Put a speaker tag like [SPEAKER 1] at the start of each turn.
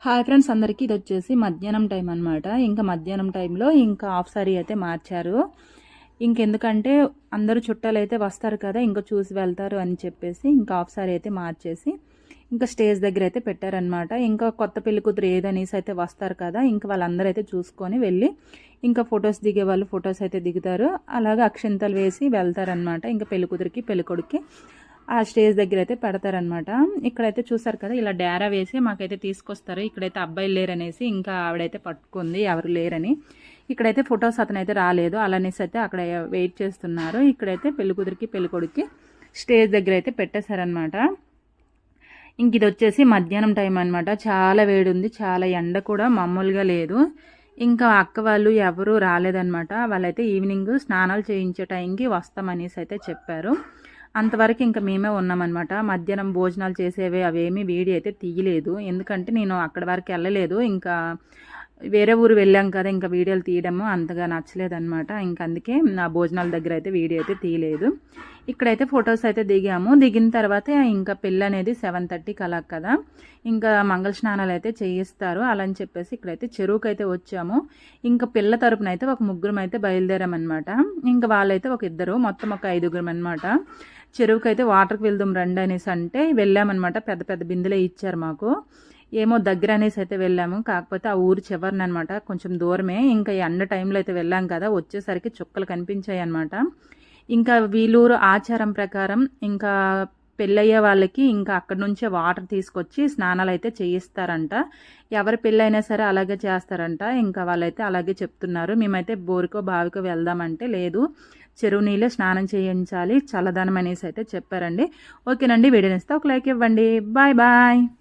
[SPEAKER 1] Hi friends అందరికీ ఇది వచ్చేసి మధ్యాహ్నం టైం అనమాట. ఇంకా మధ్యాహ్నం టైంలో ఇంకా హాఫ్ సారీ అయితే మార్చారు. ఇంకెందుకంటే అందరూ చుట్టాలు అయితే వస్తారు కదా, ఇంకా చూసి వెళ్తారు అని చెప్పేసి ఇంకా హాఫ్ సారీ అయితే మార్చేసి ఇంకా స్టేజ్ దగ్గర అయితే పెట్టారనమాట. ఇంకా కొత్త పెళ్లి కూతురు ఏదనేసి అయితే వస్తారు కదా, ఇంకా వాళ్ళందరూ అయితే చూసుకొని వెళ్ళి ఇంకా ఫొటోస్ దిగే వాళ్ళు ఫొటోస్ అయితే దిగుతారు. అలాగే అక్షింతలు వేసి వెళ్తారనమాట. ఇంకా పెళ్లి కూతురికి పెళ్లి కొడుక్కి ఆ స్టేజ్ దగ్గర అయితే పెడతారనమాట. ఇక్కడైతే చూసారు కదా, ఇలా డేరా వేసి మాకైతే తీసుకొస్తారు. ఇక్కడైతే అబ్బాయిలు లేరనేసి ఇంకా ఆవిడైతే పట్టుకుంది ఎవరు లేరని. ఇక్కడైతే ఫొటోస్ అతనైతే రాలేదు, అలానేసి అయితే అక్కడ వెయిట్ చేస్తున్నారు. ఇక్కడైతే పెళ్లి కూతురికి పెళ్లి కొడుక్కి స్టేజ్ దగ్గర అయితే పెట్టేశారనమాట. ఇంక ఇది వచ్చేసి మధ్యాహ్నం టైం అనమాట. చాలా వేడి ఉంది, చాలా ఎండ కూడా మామూలుగా లేదు. ఇంకా అక్క వాళ్ళు ఎవరు రాలేదనమాట. వాళ్ళైతే ఈవినింగ్ స్నానాలు చేయించే టైంకి వస్తామనేసి అయితే చెప్పారు. అంతవరకు ఇంకా మేమే ఉన్నామన్నమాట. మధ్యాహ్నం భోజనాలు చేసేవి అవేమీ వీడియో అయితే తీయలేదు, ఎందుకంటే నేను అక్కడి వరకు వెళ్ళలేదు. ఇంకా వేరే ఊరు వెళ్ళాం కదా, ఇంకా వీడియోలు తీయడము అంతగా నచ్చలేదన్నమాట. ఇంకా అందుకే నా భోజనాల దగ్గర అయితే వీడియో అయితే తీయలేదు. ఇక్కడైతే ఫొటోస్ అయితే దిగాము. దిగిన తర్వాత ఇంకా పెళ్ళి అనేది 7:30కి అలా కదా, ఇంకా మంగళ స్నానాలు అయితే చేయిస్తారు. అలా అని చెప్పేసి ఇక్కడైతే చెరువుకి అయితే వచ్చాము. ఇంకా పిల్ల తరపున అయితే ఒక ముగ్గురం అయితే బయలుదేరామన్నమాట. ఇంకా వాళ్ళైతే ఒక ఇద్దరు, మొత్తం ఒక 5గురం అనమాట. చెరువుకి అయితే వాటర్కి వెళ్దాం రండి అనేసి అంటే వెళ్ళామన్నమాట. పెద్ద పెద్ద బిందెలే ఇచ్చారు మాకు. ఏమో దగ్గర అనేసి అయితే వెళ్ళాము, కాకపోతే ఆ ఊరు చివరినమాట, కొంచెం దూరమే. ఇంకా ఎండ టైంలో అయితే వెళ్ళాం కదా, వచ్చేసరికి చుక్కలు కనిపించాయి అనమాట. ఇంకా వీళ్ళూరు ఆచారం ప్రకారం ఇంకా పెళ్ళయ్యే వాళ్ళకి ఇంకా అక్కడి నుంచే వాటర్ తీసుకొచ్చి స్నానాలు అయితే చేయిస్తారంట. ఎవరి పెళ్ళైనా సరే అలాగే చేస్తారంట. ఇంకా వాళ్ళైతే అలాగే చెప్తున్నారు. మేమైతే బోరుకో బావికో వెళ్దామంటే లేదు, చెరువు నీళ్ళే స్నానం చేయించాలి, చల్లదనం అనేసి అయితే చెప్పారండి. ఓకేనండి, వీడియో ఇస్తే ఒక లైక్ ఇవ్వండి. Bye bye.